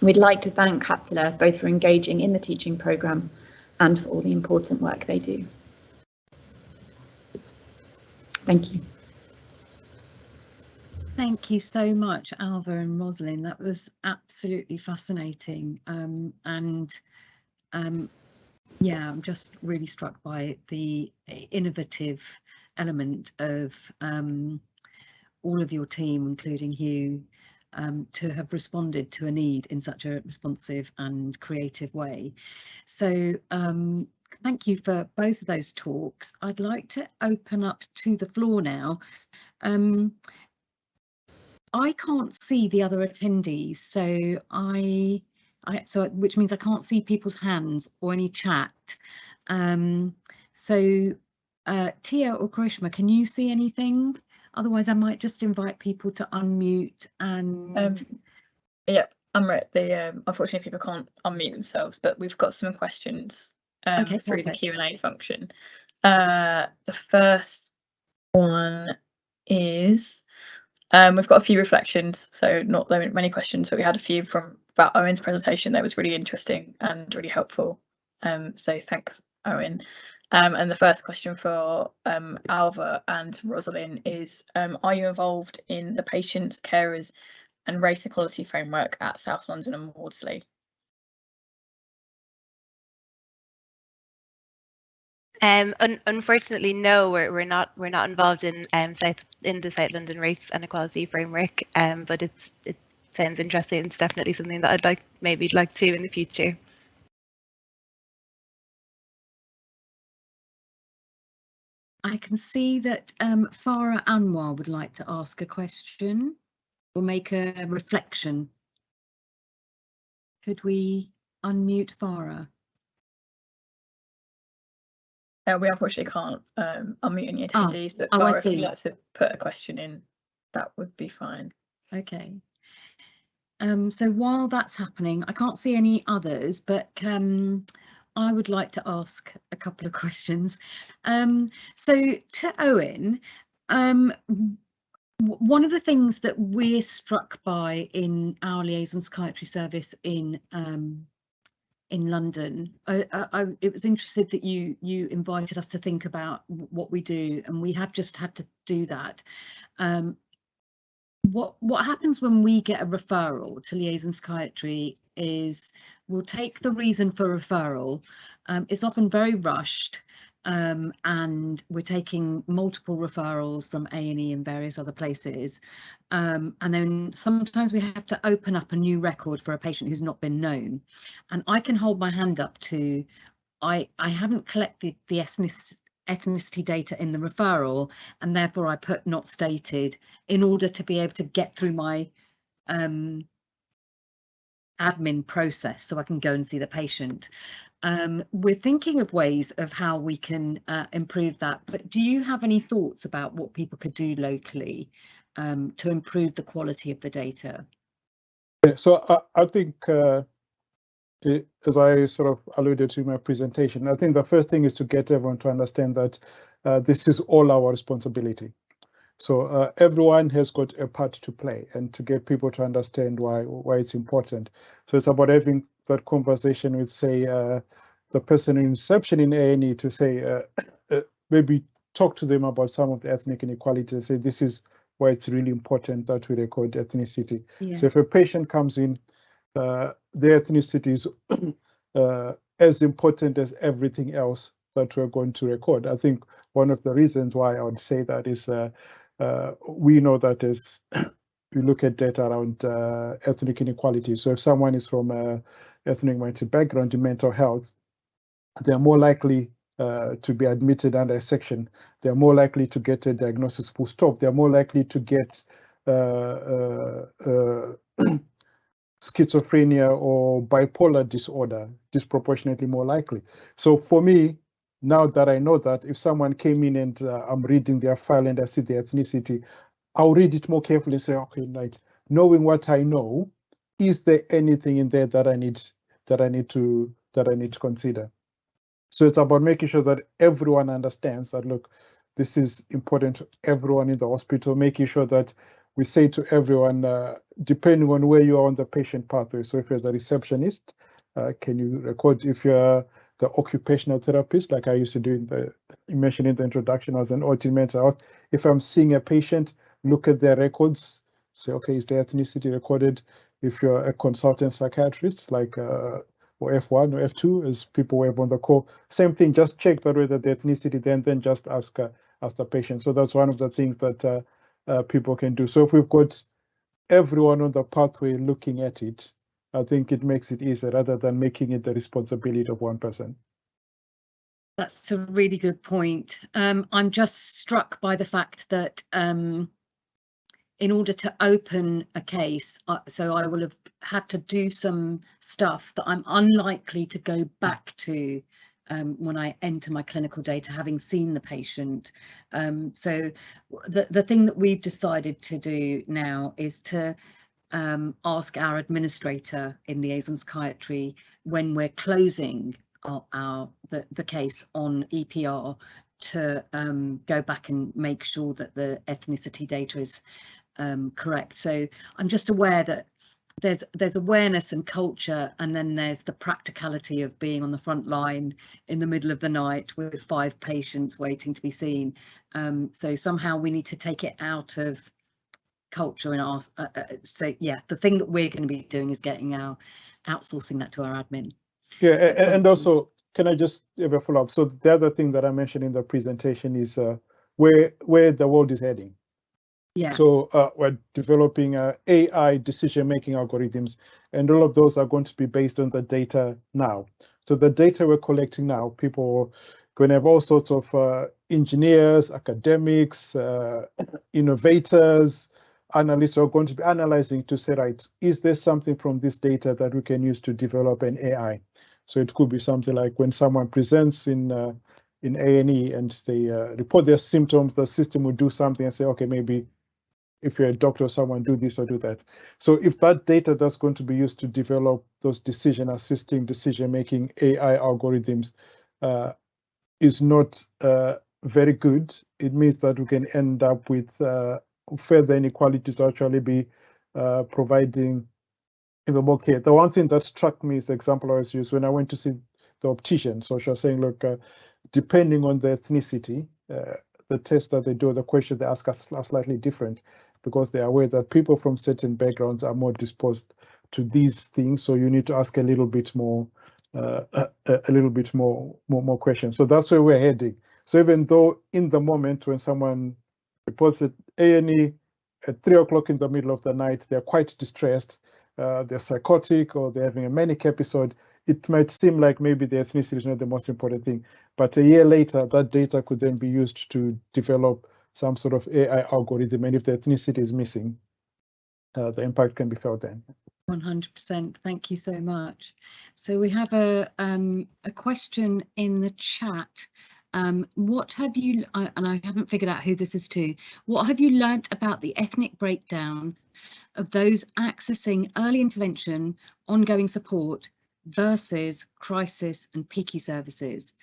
We'd like to thank Hatzela both for engaging in the teaching programme and for all the important work they do. Thank you. Thank you so much, Alva and Rosalind. That was absolutely fascinating. Yeah, I'm just really struck by the innovative element of all of your team, including Hugh, to have responded to a need in such a responsive and creative way. So thank you for both of those talks. I'd like to open up to the floor now. I can't see the other attendees, so which means I can't see people's hands or any chat. So Tia or Karishma, can you see anything? Otherwise, I might just invite people to unmute and. Yep, Amrit. Unfortunately, people can't unmute themselves, but we've got some questions Okay, through perfect. the Q&A function. The first one is. We've got a few reflections, so not many questions, but we had a few about Owen's presentation that was really interesting and really helpful. So thanks, Owen. And the first question for Alva and Rosalind is, are you involved in the patients, carers and race equality framework at South London and Maudsley? Unfortunately, no, we're not involved in the South London Race and Equality Framework. But it sounds interesting. It's definitely something that I'd like to in the future. I can see that Farah Anwar would like to ask a question or make a reflection. Could we unmute Farah? We unfortunately can't unmute any attendees, but I if see. you'd like to put a question in, that would be fine. Okay. So while that's happening, I can't see any others, but I would like to ask a couple of questions. So to Owen, one of the things that we're struck by in our liaison psychiatry service in London, it was interested that you invited us to think about what we do, and we have just had to do that. What happens when we get a referral to liaison psychiatry is we'll take the reason for referral. It's often very rushed, and we're taking multiple referrals from A&E and various other places. And then sometimes we have to open up a new record for a patient who's not been known. And I can hold my hand up to, I haven't collected the ethnicity data in the referral, and therefore I put not stated in order to be able to get through my admin process so I can go and see the patient. We're thinking of ways of how we can improve that, but do you have any thoughts about what people could do locally to improve the quality of the data? Yeah, so I think as I sort of alluded to in my presentation, I think the first thing is to get everyone to understand that this is all our responsibility. So everyone has got a part to play, and to get people to understand why it's important. So it's about having that conversation with, say, the person in reception in A&E to say, maybe talk to them about some of the ethnic inequality and say, this is why it's really important that we record ethnicity. Yeah. So if a patient comes in, their ethnicity is as important as everything else that we're going to record. I think one of the reasons why I would say that is we know that as you look at data around ethnic inequality. So if someone is from an ethnic minority background in mental health, they're more likely to be admitted under a section. They're more likely to get a diagnosis full stop. They're more likely to get schizophrenia or bipolar disorder, disproportionately more likely. So for me, now that I know that, if someone came in and I'm reading their file and I see the ethnicity, I'll read it more carefully and say, okay, right, knowing what I know, is there anything in there that I need to consider? So it's about making sure that everyone understands that, look, this is important to everyone in the hospital, making sure that we say to everyone, depending on where you are on the patient pathway. So if you're the receptionist, can you record? If you're the occupational therapist, like I used to do you mentioned in the introduction, I was an OT mental health. If I'm seeing a patient, look at their records, say, okay, is their ethnicity recorded? If you're a consultant psychiatrist, like or F1 or F2, as people were on the call, same thing, just check that whether the ethnicity, then just ask the patient. So that's one of the things that people can do. So if we've got everyone on the pathway looking at it, I think it makes it easier rather than making it the responsibility of one person. That's a really good point. I'm just struck by the fact that in order to open a case, so I will have had to do some stuff that I'm unlikely to go back to when I enter my clinical data, having seen the patient. So the thing that we've decided to do now is to ask our administrator in liaison psychiatry, when we're closing the case on EPR, to go back and make sure that the ethnicity data is correct. So I'm just aware that there's awareness and culture, and then there's the practicality of being on the front line in the middle of the night with 5 patients waiting to be seen. So somehow we need to take it out of culture and ask. So yeah, the thing that we're going to be doing is outsourcing that to our admin. Yeah, and also, can I just have a follow-up? So the other thing that I mentioned in the presentation is where the world is heading. Yeah. So we're developing AI decision-making algorithms, and all of those are going to be based on the data now. So the data we're collecting now, people are going to have all sorts of engineers, academics, innovators, analysts are going to be analyzing to say, right, is there something from this data that we can use to develop an AI? So it could be something like when someone presents in A&E and they report their symptoms, the system will do something and say, okay, maybe if you're a doctor or someone, do this or do that. So if that data that's going to be used to develop those decision-making AI algorithms is not very good, it means that we can end up with further inequalities to actually be providing even more care. The one thing that struck me is the example I was used when I went to see the optician. So she was saying, look, depending on the ethnicity, the test that they do, the question they ask us are slightly different, because they are aware that people from certain backgrounds are more disposed to these things. So you need to ask a little bit more questions. So that's where we're heading. So even though in the moment when someone reports at A&E at 3 o'clock in the middle of the night, they're quite distressed, they're psychotic, or they're having a manic episode, it might seem like maybe the ethnicity is not the most important thing. But a year later, that data could then be used to develop some sort of AI algorithm. And if the ethnicity is missing, the impact can be felt then. 100%. Thank you so much. So we have a question in the chat. What have you, and I haven't figured out who this is to, what have you learnt about the ethnic breakdown of those accessing early intervention, ongoing support versus crisis and PICU services?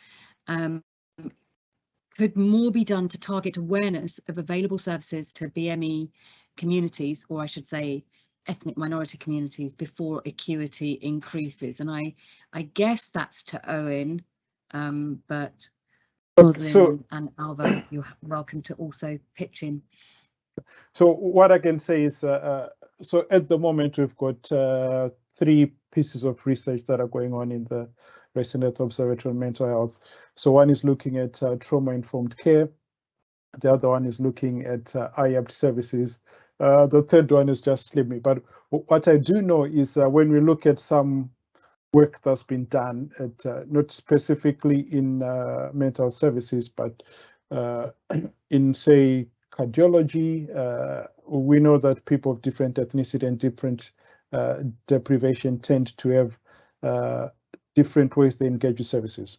Could more be done to target awareness of available services to BME communities, or I should say ethnic minority communities before acuity increases. And I guess that's to Owen, but Rosalind and Alva, you're welcome to also pitch in. So what I can say is, so at the moment we've got 3 pieces of research that are going on in the Resident Observatory on Mental Health. So one is looking at trauma-informed care. The other one is looking at IAPT services. The third one is just slimming. But what I do know is when we look at some work that's been done at not specifically in mental services, but in, say, cardiology, we know that people of different ethnicity and different deprivation tend to have different ways they engage with services.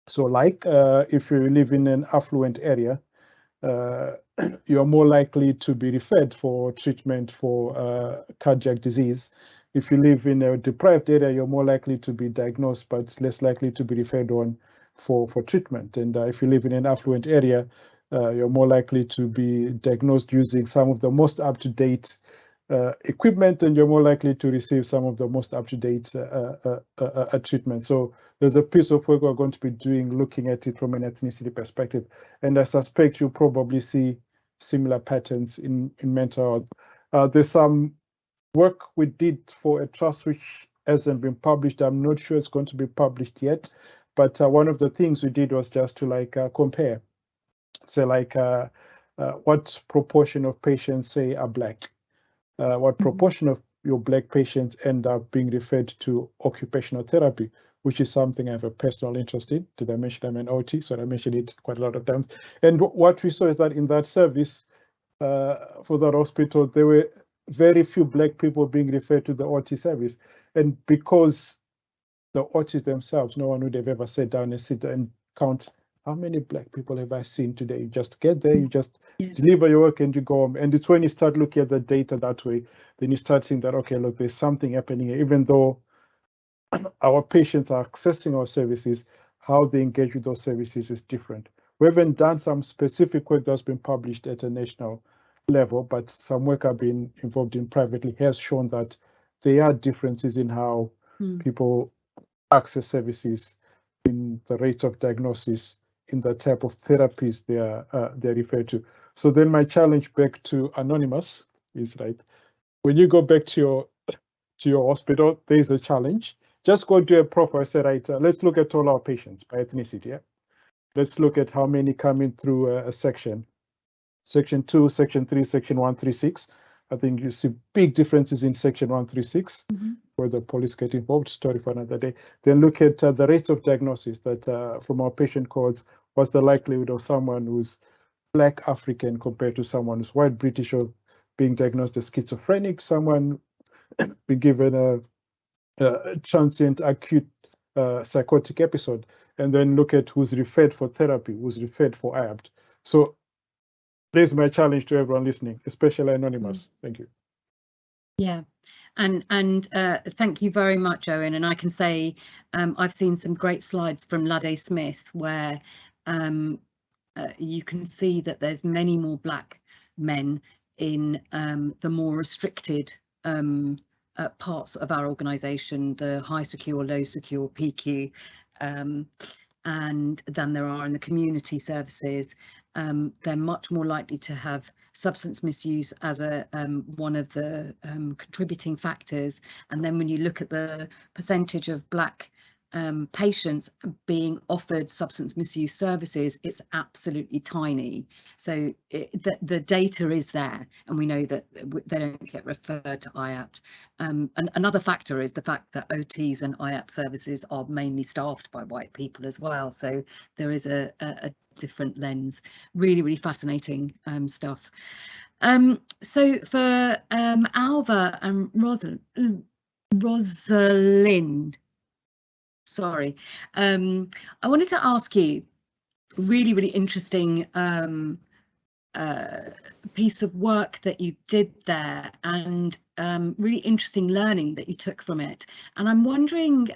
So like if you live in an affluent area, you're more likely to be referred for treatment for cardiac disease. If you live in a deprived area, you're more likely to be diagnosed, but less likely to be referred on for treatment. And if you live in an affluent area, you're more likely to be diagnosed using some of the most up-to-date equipment, and you're more likely to receive some of the most up-to-date treatment. So there's a piece of work we're going to be doing looking at it from an ethnicity perspective. And I suspect you'll probably see similar patterns in mental health. There's some work we did for a trust which hasn't been published. I'm not sure it's going to be published yet, but one of the things we did was just to like compare. So like what proportion of patients, say, are Black? What proportion of your Black patients end up being referred to occupational therapy, which is something I have a personal interest in. Did I mention I'm an OT? So I mentioned it quite a lot of times. And what we saw is that in that service, for that hospital, there were very few Black people being referred to the OT service. And because the OTs themselves, no one would have ever sat down and sit and count how many Black people have I seen today. You just get there, you just deliver your work and you go home. And it's when you start looking at the data that way, then you start seeing that, okay, look, there's something happening here. Even though our patients are accessing our services, how they engage with those services is different. We haven't done some specific work that's been published at a national level, but some work I've been involved in privately has shown that there are differences in how people access services, in the rates of diagnosis, in the type of therapies they're referred to. So then my challenge back to Anonymous is, right, when you go back to your hospital, there's a challenge. Just go do a profile, say, right, let's look at all our patients by ethnicity. Yeah? Let's look at how many come in through a section. Section 2, Section 3, Section 136. I think you see big differences in Section 136, where the police get involved, story for another day. Then look at the rates of diagnosis that from our patient codes, what's the likelihood of someone who's Black African compared to someone who's white British or being diagnosed as schizophrenic, someone being given a transient acute psychotic episode, and then look at who's referred for therapy, who's referred for IAPT. So this is my challenge to everyone listening, especially Anonymous. Thank you. Yeah, and thank you very much, Owen. And I can say I've seen some great slides from Lade Smith where you can see that there's many more Black men in the more restricted parts of our organisation, the high secure, low secure, PQ, and than there are in the community services. They're much more likely to have substance misuse as a one of the contributing factors. And then when you look at the percentage of Black patients being offered substance misuse services, it's absolutely tiny. So the data is there, and we know that they don't get referred to IAPT. And another factor is the fact that OTs and IAPT services are mainly staffed by white people as well. So there is a different lens. Really, really fascinating stuff. So for Alva and Rosalind, sorry, I wanted to ask you a really, really interesting piece of work that you did there, and really interesting learning that you took from it. And I'm wondering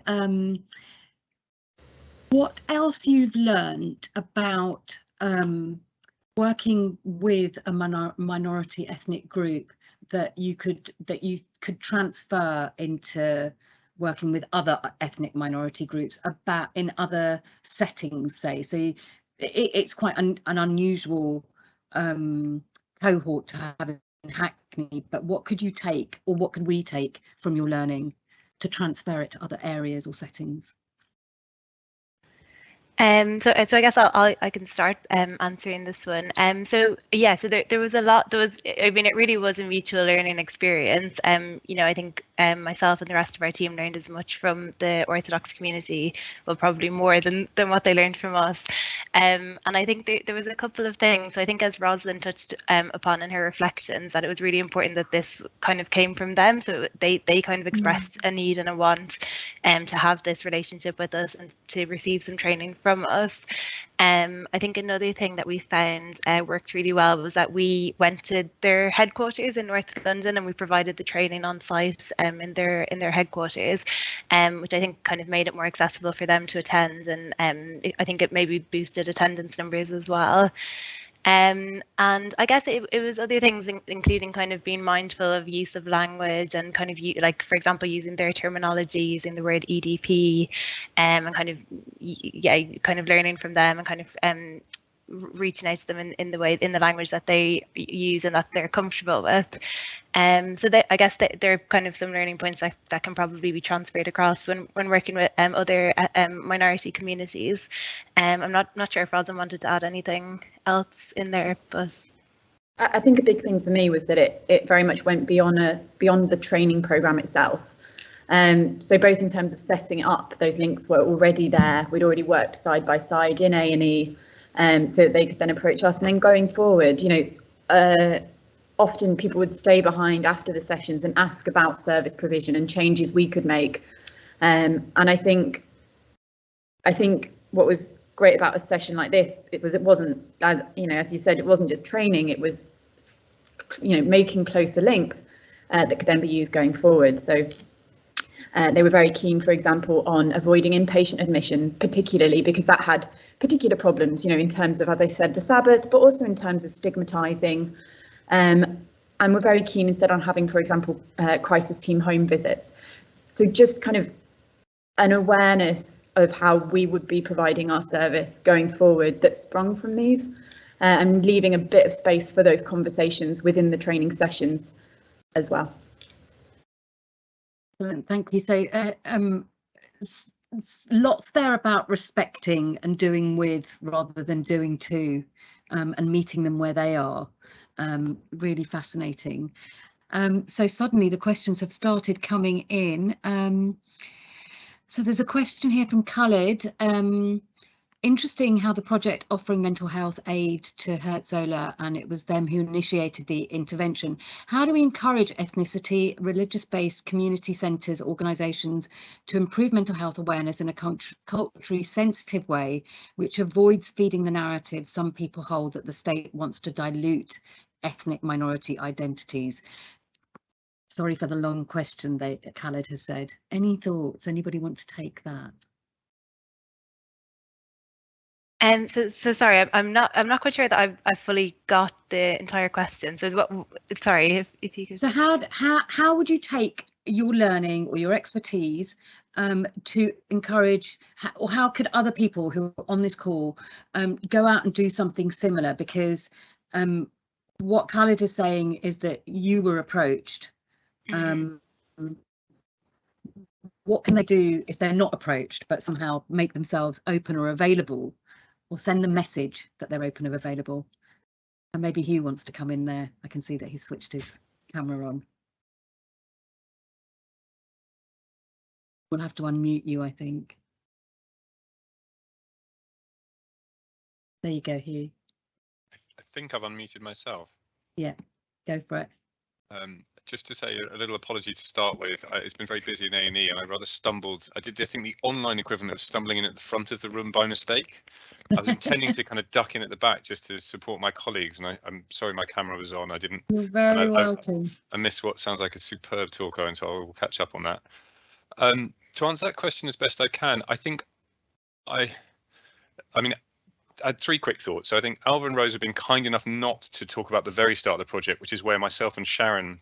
what else you've learned about working with a minority ethnic group that you could transfer into working with other ethnic minority groups about in other settings, say? So it's quite an unusual cohort to have in Hackney, but what could you take, or what could we take from your learning to transfer it to other areas or settings? So I guess I can start answering this one. So yeah, so there was a lot. I mean, it really was a mutual learning experience. You know, I think myself and the rest of our team learned as much from the Orthodox community, well, probably more than what they learned from us. And I think there was a couple of things. So I think, as Rosalind touched upon in her reflections, that it was really important that this kind of came from them. So they kind of expressed a need and a want to have this relationship with us and to receive some training from us. I think another thing that we found worked really well was that we went to their headquarters in North London, and we provided the training on site in their headquarters, which I think kind of made it more accessible for them to attend, and I think it maybe boosted attendance numbers as well. And I guess it was other things, including kind of being mindful of use of language and kind of like, for example, using their terminology, using the word EDP, and kind of learning from them and kind of reaching out to them in the language that they use and that they're comfortable with. So I guess there are kind of some learning points that can probably be transferred across when working with other minority communities. I'm not sure if Rosalind wanted to add anything else in there, but I think a big thing for me was that it very much went beyond the training program itself. So both in terms of setting up, those links were already there. We'd already worked side by side in A&E, so that they could then approach us. And then going forward, you know, often people would stay behind after the sessions and ask about service provision and changes we could make. And I think what was great about a session like this, it wasn't, as you know, as you said, it wasn't just training, it was, you know, making closer links that could then be used going forward. So they were very keen, for example, on avoiding inpatient admission, particularly because that had particular problems, you know, in terms of, as I said, the Sabbath, but also in terms of stigmatizing. And we're very keen instead on having, for example, crisis team home visits. So just kind of an awareness of how we would be providing our service going forward that sprung from these, and leaving a bit of space for those conversations within the training sessions as well. Thank you. So lots there about respecting and doing with rather than doing to, and meeting them where they are. Really fascinating. So suddenly the questions have started coming in. So there's a question here from Khalid. Interesting how the project offering mental health aid to Herzola, and it was them who initiated the intervention. How do we encourage ethnicity, religious-based community centres, organisations to improve mental health awareness in a culturally sensitive way, which avoids feeding the narrative some people hold that the state wants to dilute ethnic minority identities? Sorry for the long question, Khalid has said. Any thoughts? Anybody want to take that? So sorry, I'm not quite sure that I've fully got the entire question. So what? Sorry, if you could. So how would you take your learning or your expertise to encourage, or how could other people who are on this call go out and do something similar? Because what Khalid is saying is that you were approached. What can they do if they're not approached, but somehow make themselves open or available, or send the message that they're open or available? And maybe Hugh wants to come in there. I can see that he's switched his camera on. We'll have to unmute you, I think. There you go, Hugh. I think I've unmuted myself. Yeah, go for it. Just to say a little apology to start with. It's been very busy in A&E, and I rather stumbled. I did, I think, the online equivalent of stumbling in at the front of the room by mistake. I was intending to kind of duck in at the back just to support my colleagues, and I'm sorry my camera was on. I didn't. You're very welcome. I missed what sounds like a superb talk, and so I will catch up on that. To answer that question as best I can, I think I mean, I had three quick thoughts. So I think Alva and Rose have been kind enough not to talk about the very start of the project, which is where myself and Sharon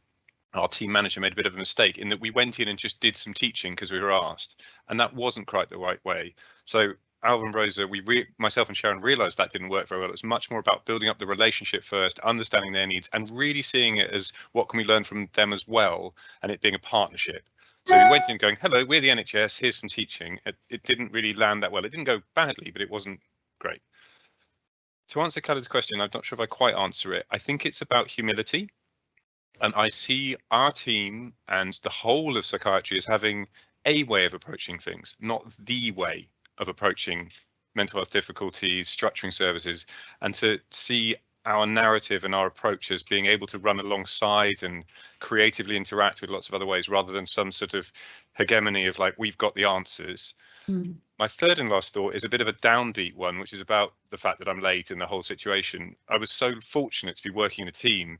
our team manager made a bit of a mistake in that we went in and just did some teaching because we were asked, and that wasn't quite the right way. So Alva and Rosa, myself and Sharon realised that didn't work very well. It's much more about building up the relationship first, understanding their needs, and really seeing it as what can we learn from them as well, and it being a partnership. So we went in going, hello, we're the NHS, here's some teaching. It didn't really land that well. It didn't go badly, but it wasn't great. To answer Callum's question, I'm not sure if I quite answer it. I think it's about humility. And I see our team and the whole of psychiatry as having a way of approaching things, not the way of approaching mental health difficulties, structuring services, and to see our narrative and our approach as being able to run alongside and creatively interact with lots of other ways, rather than some sort of hegemony of like, we've got the answers. My third and last thought is a bit of a downbeat one, which is about the fact that I'm late in the whole situation. I was so fortunate to be working in a team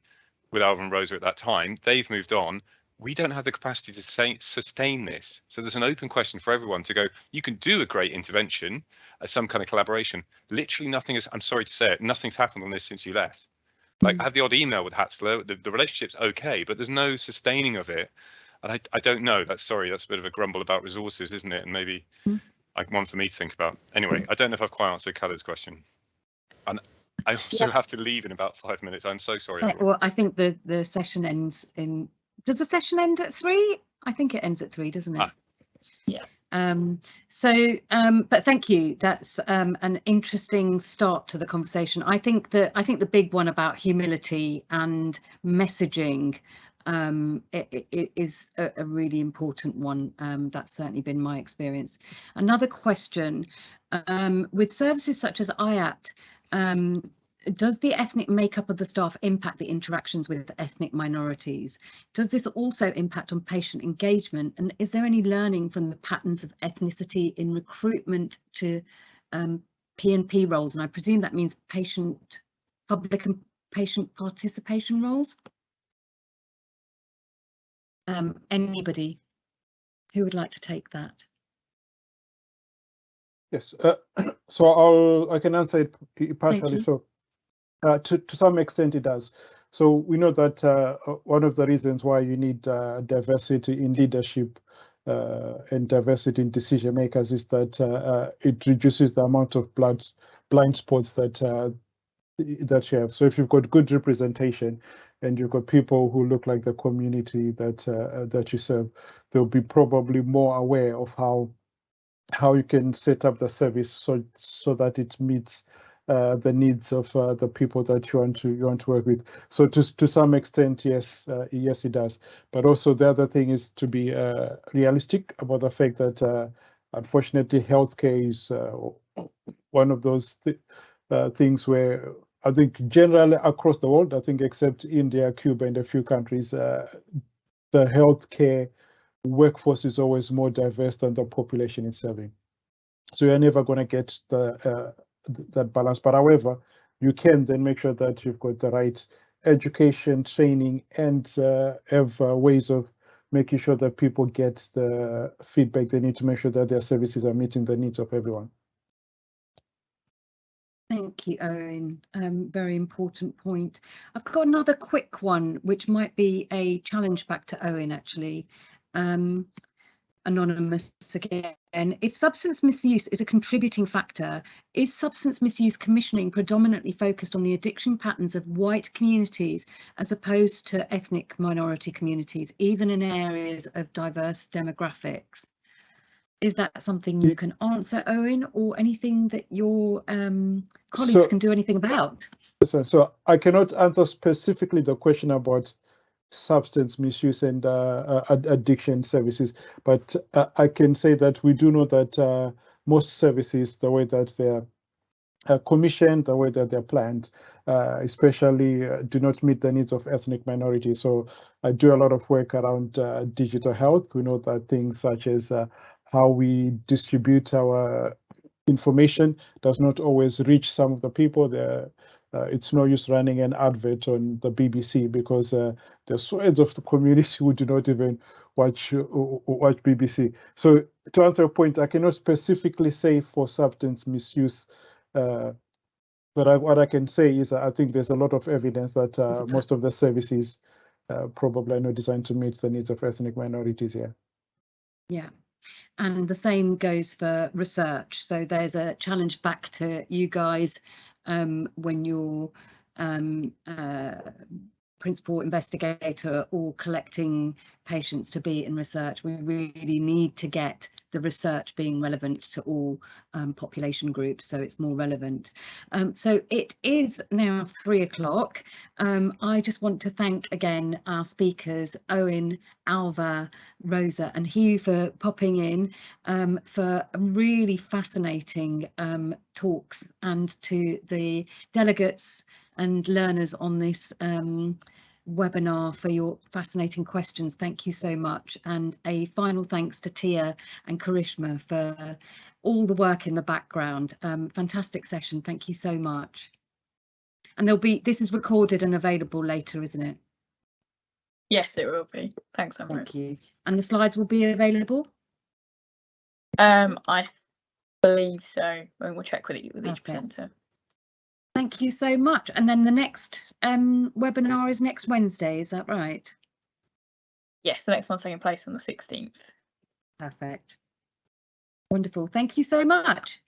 with Alva and Rosa at that time. They've moved on. We don't have the capacity to sustain this. So there's an open question for everyone to go, you can do a great intervention as some kind of collaboration. Literally nothing is, I'm sorry to say it, nothing's happened on this since you left. Like I have the odd email with Hatzler, the relationship's okay, but there's no sustaining of it. And I don't know, that's a bit of a grumble about resources, isn't it? And maybe like one for me to think about. Anyway, I don't know if I've quite answered Callum's question. And I also have to leave in about 5 minutes. I'm so sorry. Well, I think the session ends in. Does the session end at 3? I think it ends at 3, doesn't it? Yeah. But thank you. That's an interesting start to the conversation. I think the big one about humility and messaging it is a really important one. That's certainly been my experience. Another question, with services such as IAT, does the ethnic makeup of the staff impact the interactions with ethnic minorities? Does this also impact on patient engagement? And is there any learning from the patterns of ethnicity in recruitment to P&P roles? And I presume that means public and patient participation roles. Anybody who would like to take that? Yes, so I can answer it partially. So to some extent it does. So we know that one of the reasons why you need diversity in leadership and diversity in decision makers is that it reduces the amount of blind spots that you have. So if you've got good representation and you've got people who look like the community that you serve, they'll be probably more aware of how you can set up the service so that it meets the needs of the people that you want to work with. So to some extent, yes, it does. But also the other thing is to be realistic about the fact that unfortunately healthcare is one of those things where I think generally across the world, I think except India, Cuba, and a few countries, the healthcare workforce is always more diverse than the population it's serving. So you're never going to get that balance. But however, you can then make sure that you've got the right education, training, and have ways of making sure that people get the feedback they need to make sure that their services are meeting the needs of everyone. Thank you, Owen. Very important point. I've got another quick one, which might be a challenge back to Owen, actually. Anonymous again. If substance misuse is a contributing factor, is substance misuse commissioning predominantly focused on the addiction patterns of white communities as opposed to ethnic minority communities, even in areas of diverse demographics? Is that something you can answer, Owen, or anything that your colleagues can do anything about? So I cannot answer specifically the question about substance misuse and addiction services, but I can say that we do know that most services, the way that they're commissioned, the way that they're planned, especially do not meet the needs of ethnic minorities. So I do a lot of work around digital health. We know that things such as how we distribute our information does not always reach some of the people. It's no use running an advert on the BBC because there's swathes of the community who do not even watch BBC. So to answer your point, I cannot specifically say for substance misuse, but what I can say is I think there's a lot of evidence that most of the services probably are not designed to meet the needs of ethnic minorities here. Yeah. And the same goes for research. So there's a challenge back to you guys when you're principal investigator or collecting patients to be in research. We really need to get the research being relevant to all population groups, so it's more relevant. So it is now 3 o'clock. I just want to thank again our speakers, Owen, Alva, Rosa and Hugh, for popping in for really fascinating talks, and to the delegates and learners on this webinar for your fascinating questions. Thank you so much. And a final thanks to Tia and Karishma for all the work in the background. Fantastic session. Thank you so much. And this is recorded and available later, isn't it? Yes, it will be. Thanks, Amrit. Thank you. And the slides will be available? I believe so. And we'll check with each presenter. Thank you so much. And then the next webinar is next Wednesday, is that right? Yes, the next one's taking place on the 16th. Perfect. Wonderful. Thank you so much.